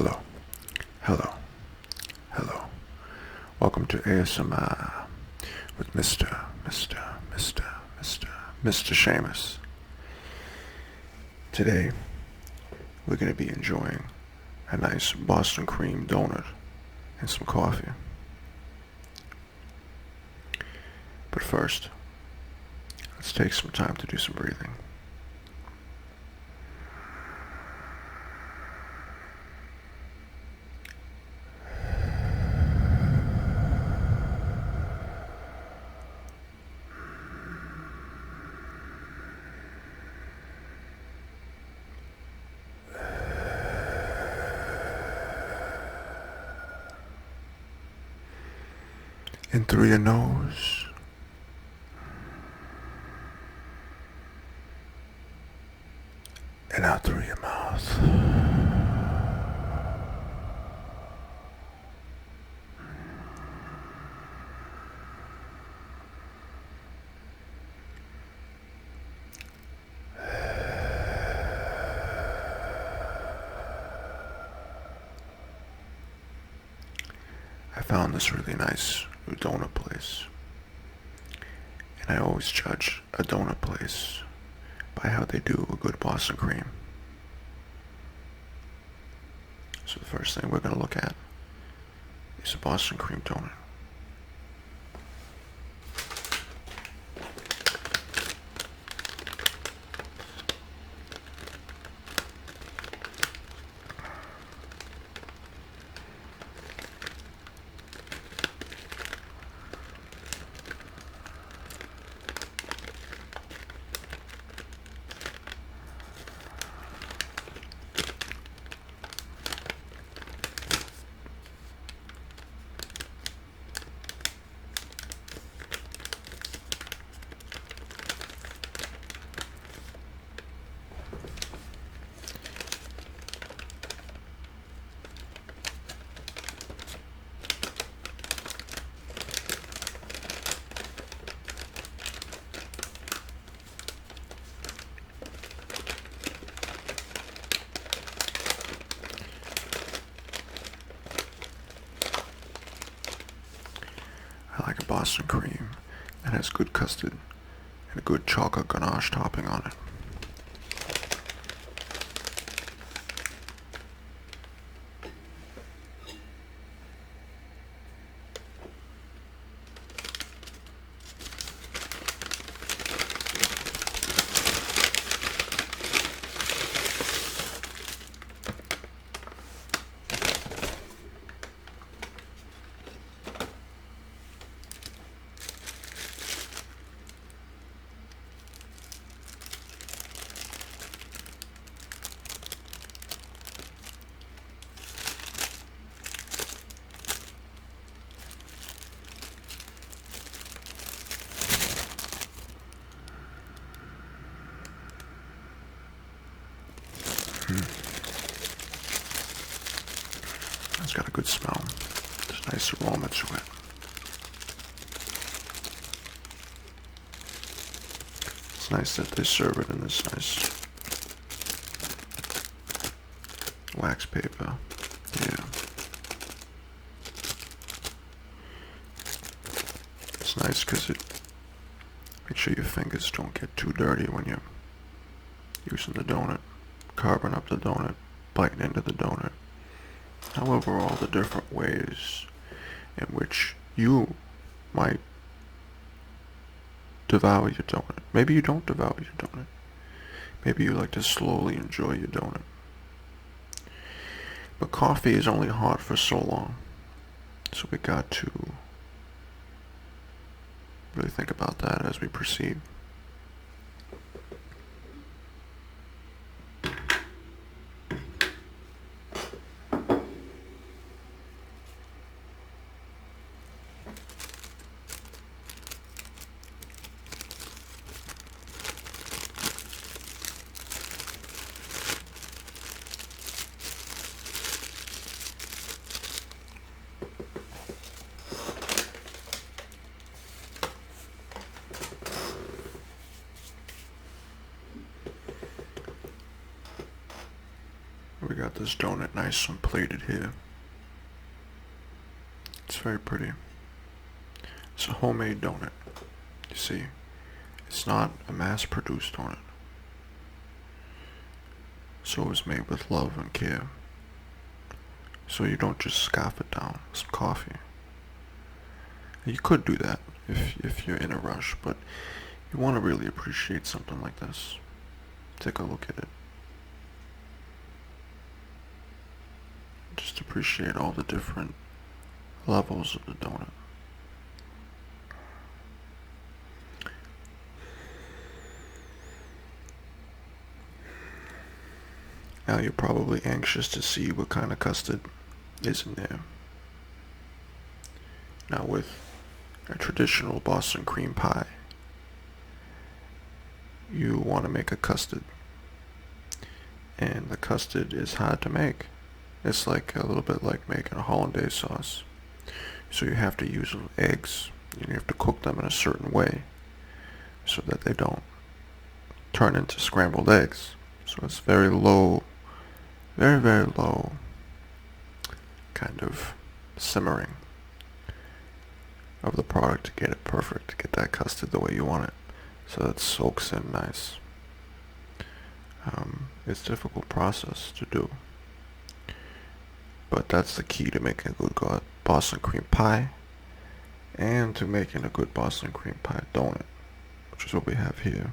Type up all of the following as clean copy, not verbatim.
Hello, hello, hello. Welcome to ASMR with Mr. Seamus. Today, we're going to be enjoying a nice Boston cream donut and some coffee. But first, let's take some time to do some breathing. In through your nose, and out through your mouth. I found this really nice new donut place, and I always judge a donut place by how they do a good Boston cream. So the first thing we're going to look at is a Boston cream donut. I like a Boston cream that has good custard and a good chocolate ganache topping on it. It's got a good smell. There's a nice aroma to it. It's nice that they serve it in this nice wax paper. Yeah. It's nice because it makes sure your fingers don't get too dirty when you're using the donut, carving up the donut, biting into the donut. However, all the different ways in which you might devour your donut. Maybe you don't devour your donut. Maybe you like to slowly enjoy your donut. But coffee is only hot for so long. So we got to really think about that as we proceed. We got this donut nice and plated here. It's very pretty. It's a homemade donut. You see, it's not a mass-produced donut. So it was made with love and care. So you don't just scarf it down with some coffee. You could do that if you're in a rush, but you want to really appreciate something like this. Take a look at it. Just appreciate all the different levels of the donut. Now you're probably anxious to see what kind of custard is in there. Now with a traditional Boston cream pie, you want to make a custard. And the custard is hard to make. It's like a little bit like making a hollandaise sauce. So you have to use eggs, and you have to cook them in a certain way so that they don't turn into scrambled eggs. So it's very low, very, very low kind of simmering of the product to get it perfect, to get that custard the way you want it, so that it soaks in nice. It's a difficult process to do, but that's the key to making a good Boston cream pie and to making a good Boston cream pie donut, which is what we have here.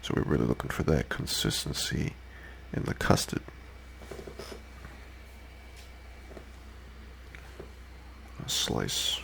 So we're really looking for that consistency in the custard. A slice.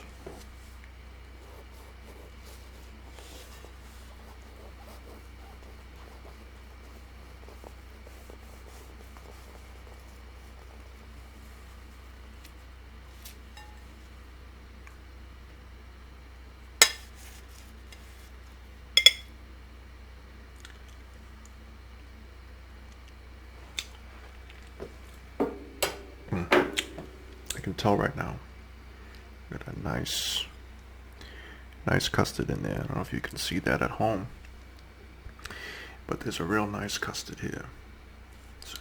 I can tell right now. Got a nice custard in there. I don't know if you can see that at home, but there's a real nice custard here. Let's see.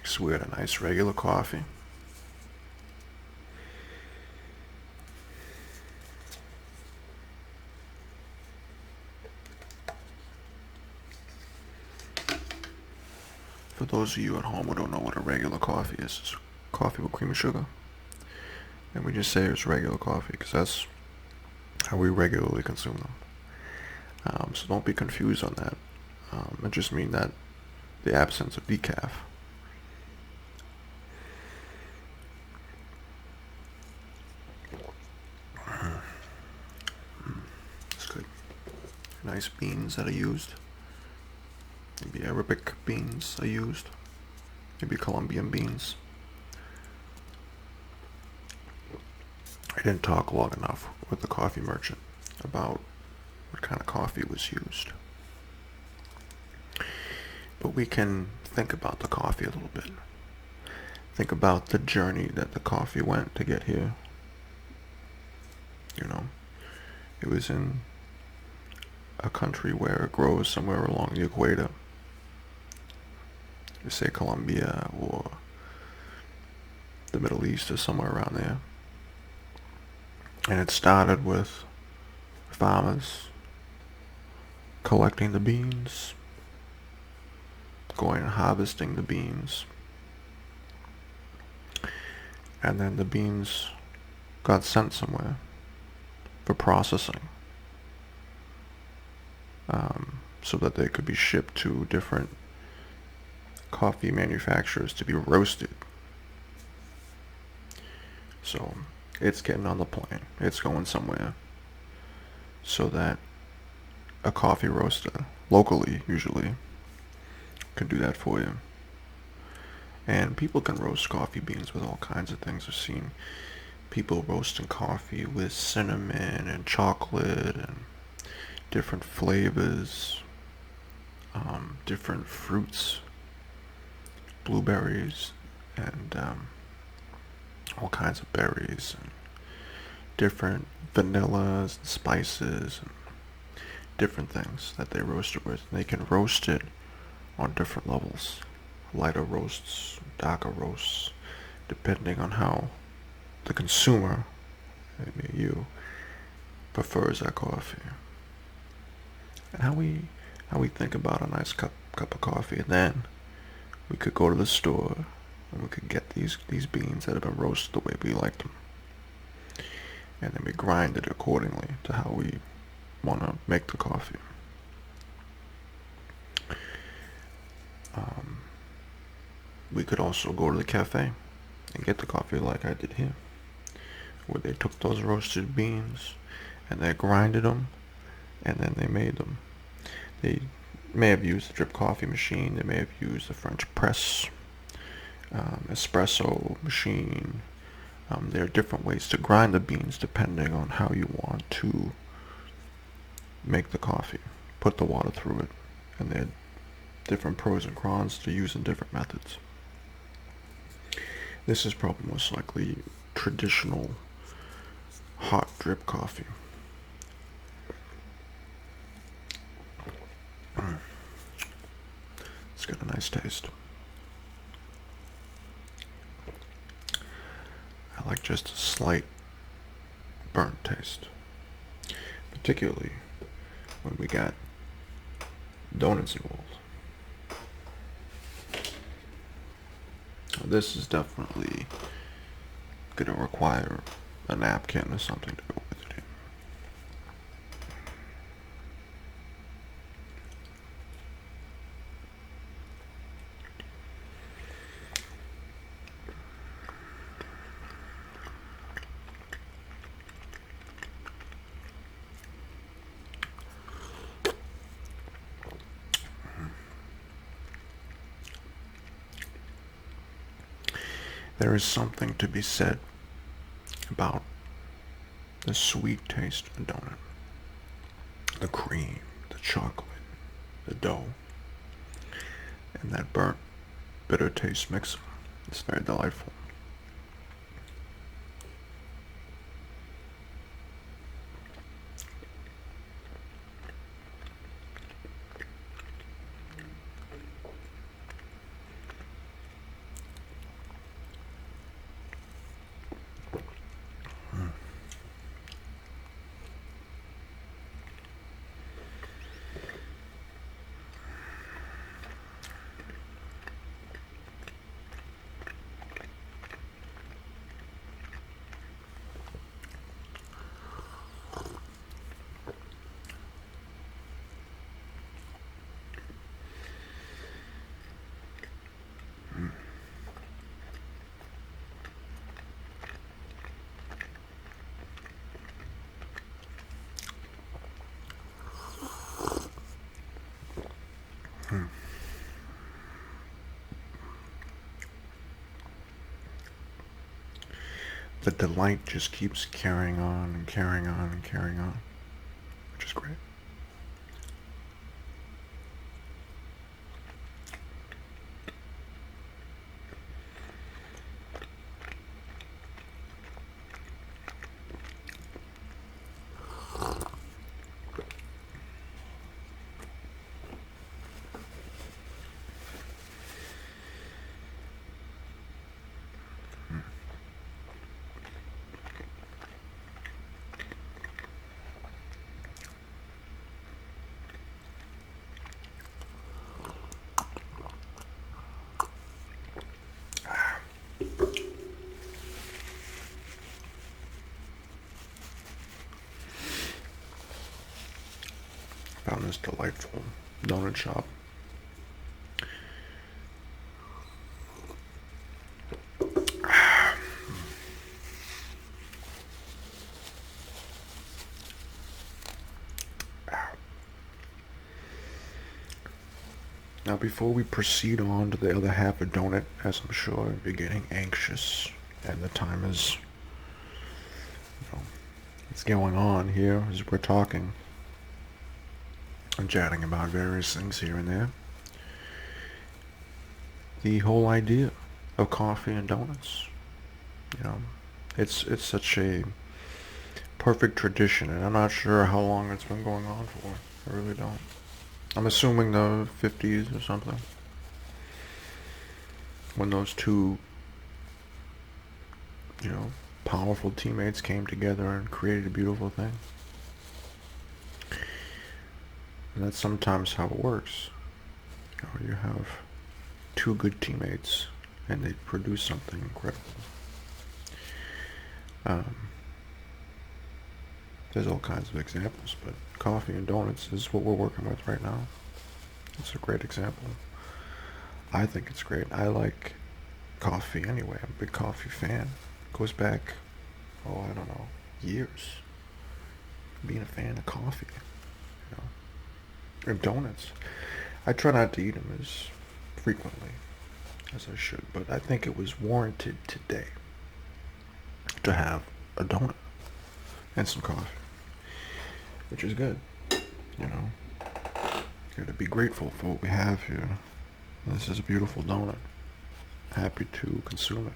So we got a nice regular coffee. For those of you at home who don't know what a regular coffee is, it's coffee with cream and sugar. And we just say it's regular coffee because that's how we regularly consume them. So don't be confused on that. It just means that the absence of decaf. It's good. Nice beans that are used. Maybe Arabic beans are used. Maybe Colombian beans. I didn't talk long enough with the coffee merchant about what kind of coffee was used. But we can think about the coffee a little bit. Think about the journey that the coffee went to get here. You know, it was in a country where it grows somewhere along the equator. You say Colombia or the Middle East or somewhere around there. And it started with farmers collecting the beans, going and harvesting the beans, and then the beans got sent somewhere for processing, so that they could be shipped to different coffee manufacturers to be roasted. So it's getting on the plane, it's going somewhere, so that a coffee roaster, locally usually, can do that for you. And people can roast coffee beans with all kinds of things. I've seen people roasting coffee with cinnamon and chocolate and different flavors, different fruits, blueberries, and all kinds of berries, and different vanillas and spices and different things that they roast it with. They can roast it on different levels. Lighter roasts, darker roasts, depending on how the consumer, maybe you, prefers that coffee. And how we think about a nice cup of coffee. And then we could go to the store and we could get these beans that have been roasted the way we like them. And then we grind it accordingly to how we want to make the coffee. We could also go to the cafe and get the coffee like I did here, where they took those roasted beans and they grinded them and then they made them. They may have used the drip coffee machine, they may have used the French press, espresso machine. There are different ways to grind the beans depending on how you want to make the coffee, put the water through it, and there are different pros and cons to using different methods. This is probably most likely traditional hot drip coffee. It's got a nice taste. I like just a slight burnt taste, particularly when we got donuts involved. This is definitely going to require a napkin or something to go with it. There is something to be said about the sweet taste of the donut. The cream, the chocolate, the dough, and that burnt, bitter taste mix. It's very delightful. The delight just keeps carrying on and carrying on and carrying on, which is great. Found this delightful donut shop. Now, before we proceed on to the other half of donut, as I'm sure you're getting anxious, and the time is, it's going on here as we're talking and chatting about various things here and there. The whole idea of coffee and donuts, it's such a perfect tradition, and I'm not sure how long it's been going on for. I really don't. I'm assuming the 50s or something, when those two, you know, powerful teammates came together and created a beautiful thing. And that's sometimes how it works. You have two good teammates and they produce something incredible. There's all kinds of examples, but coffee and donuts is what we're working with right now. It's a great example. I think it's great. I like coffee anyway. I'm a big coffee fan. Goes back, I don't know, years. Being a fan of coffee, you know. And donuts. I try not to eat them as frequently as I should, but I think it was warranted today to have a donut and some coffee, which is good, you know. You gotta be grateful for what we have here. This is a beautiful donut. Happy to consume it.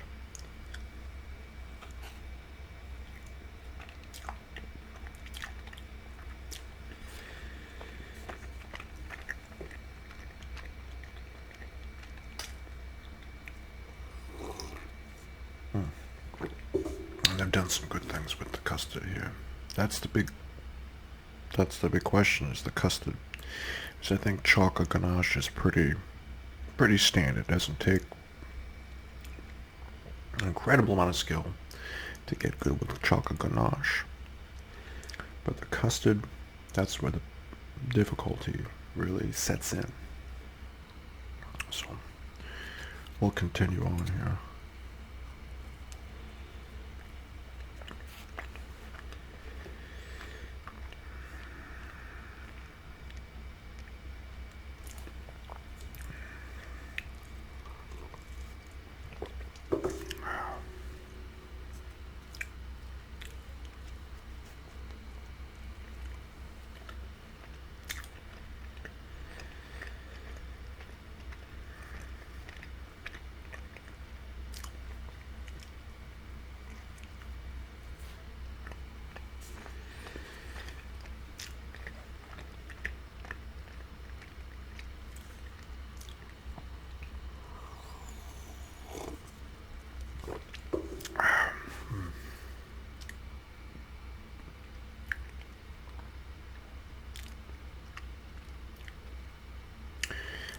And I've done some good things with the custard here. That's the big question, is the custard. Because I think chocolate ganache is pretty standard. It doesn't take an incredible amount of skill to get good with chocolate ganache. But the custard, that's where the difficulty really sets in. So we'll continue on here.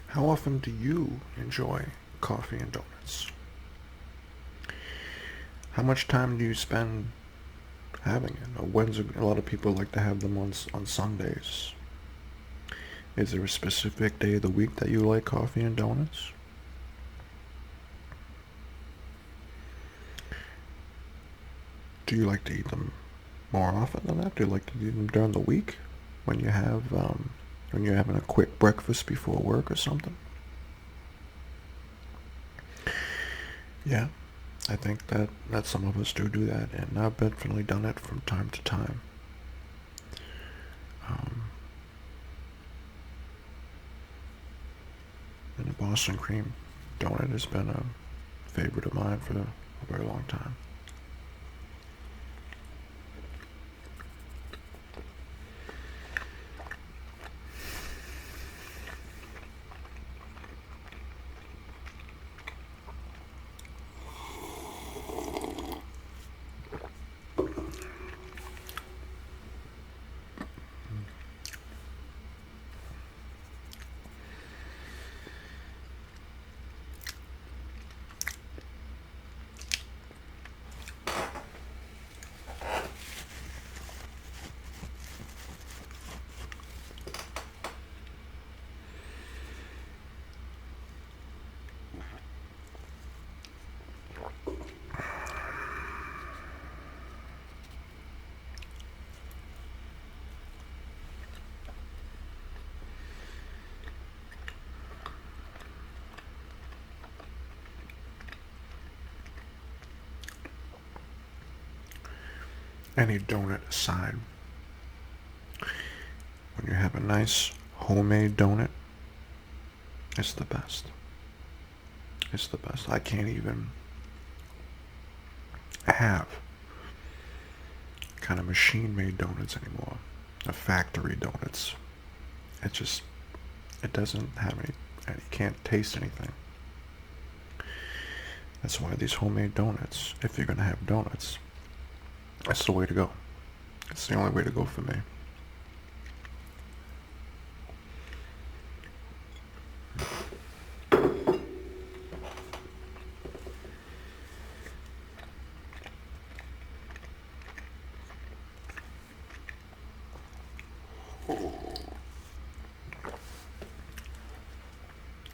How often do you enjoy coffee and donuts? How much time do you spend having it? Or a lot of people like to have them on Sundays. Is there a specific day of the week that you like coffee and donuts? Do you like to eat them more often than that? Do you like to eat them during the week when you have when you're having a quick breakfast before work or something? Yeah, I think that some of us do that, and I've definitely done it from time to time. And the Boston cream donut has been a favorite of mine for a very long time. Any donut aside, when you have a nice homemade donut, it's the best. It's the best. I kind of machine-made donuts anymore. The factory donuts. It doesn't have any, and you can't taste anything. That's why these homemade donuts, if you're going to have donuts, that's the way to go. It's the only way to go for me.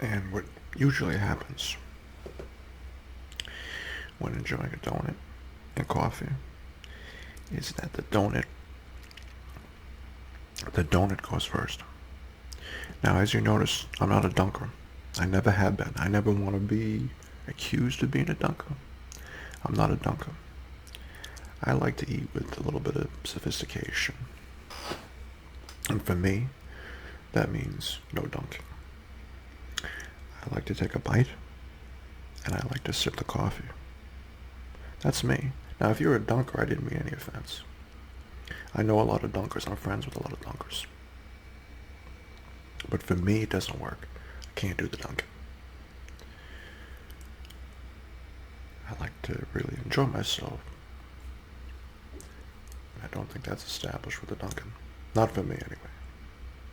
And what usually happens when enjoying a donut and coffee is that the donut goes first. Now, as you notice, I'm not a dunker. I never have been. I never want to be accused of being a dunker. I'm not a dunker. I like to eat with a little bit of sophistication. And for me, that means no dunking. I like to take a bite, and I like to sip the coffee. That's me. Now, if you're a dunker, I didn't mean any offense. I know a lot of dunkers. I'm friends with a lot of dunkers. But for me, it doesn't work. I can't do the dunking. I like to really enjoy myself. I don't think that's established with the dunking. Not for me, anyway.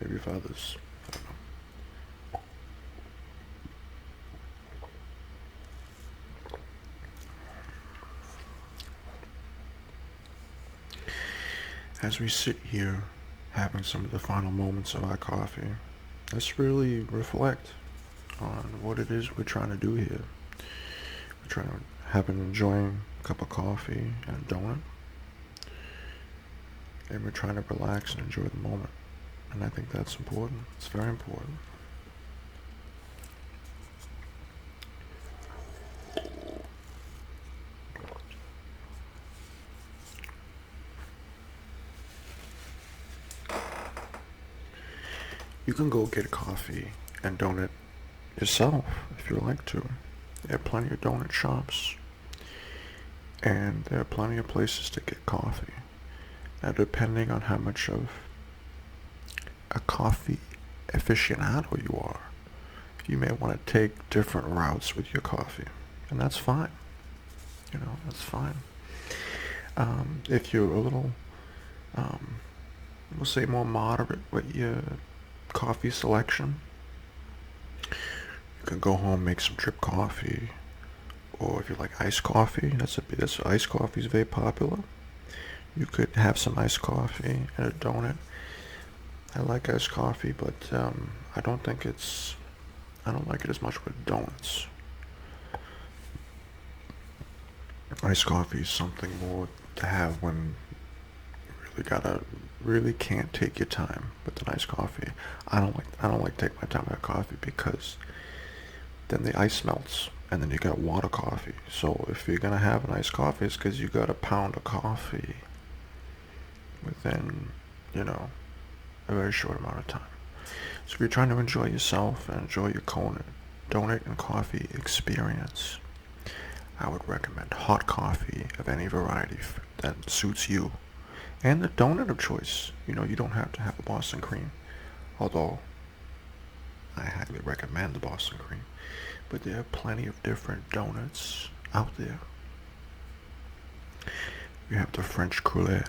Maybe for others. I don't know. As we sit here having some of the final moments of our coffee, let's really reflect on what it is we're trying to do here. We're trying to have an enjoying cup of coffee and a donut, and we're trying to relax and enjoy the moment. And I think that's important. It's very important. You can go get a coffee and donut yourself if you like to. There are plenty of donut shops, and there are plenty of places to get coffee. Now, depending on how much of a coffee aficionado you are, you may want to take different routes with your coffee, and that's fine. That's fine. If you're a little, we'll say more moderate with your coffee selection, you can go home, make some drip coffee, or if you like iced coffee, that's iced coffee is very popular. You could have some iced coffee and a donut. I like iced coffee, but I don't like it as much with donuts. Iced coffee is something more to have when you really can't take your time with an iced coffee. I don't like taking my time with coffee because then the ice melts and then you got water coffee. So if you're gonna have an iced coffee, it's because you got a pound of coffee within, a very short amount of time. So if you're trying to enjoy yourself and enjoy your donut and coffee experience, I would recommend hot coffee of any variety that suits you. And the donut of choice. You don't have to have a Boston cream, although I highly recommend the Boston cream. But there are plenty of different donuts out there. We have the French Cruller.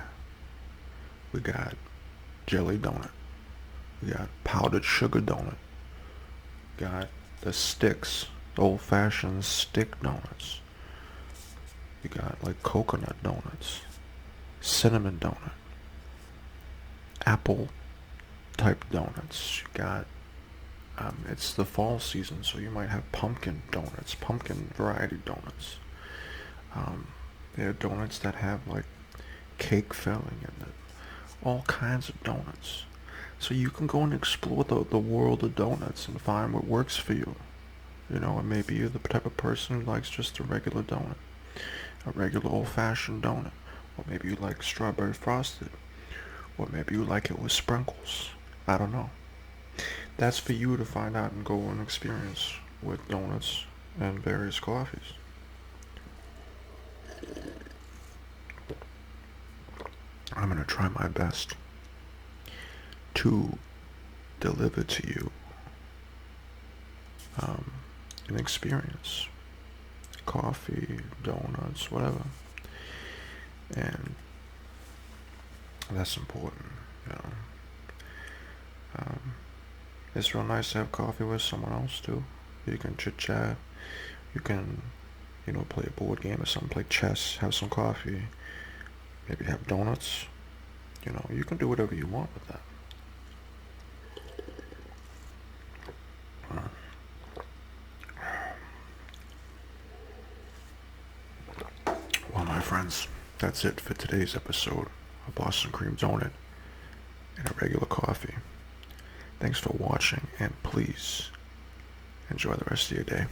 We got jelly donut. We got powdered sugar donut. We got the sticks, the old-fashioned stick donuts. We got like coconut donuts, cinnamon donut, apple type donuts. You got it's the fall season, so you might have pumpkin donuts, pumpkin variety donuts. There are donuts that have like cake filling in it, all kinds of donuts. So you can go and explore the world of donuts and find what works for you. And maybe you're the type of person who likes just a regular donut, a regular old-fashioned donut. Or maybe you like strawberry frosted. Or maybe you like it with sprinkles. I don't know. That's for you to find out and go and experience with donuts and various coffees. I'm going to try my best to deliver to you an experience. Coffee, donuts, whatever. And that's important, you know. It's real nice to have coffee with someone else too. You can chit chat. You can, play a board game or something, play chess, have some coffee, maybe have donuts. You can do whatever you want with that. Well, my friends, that's it for today's episode of Boston Cream Donut and a regular coffee. Thanks for watching, and please enjoy the rest of your day.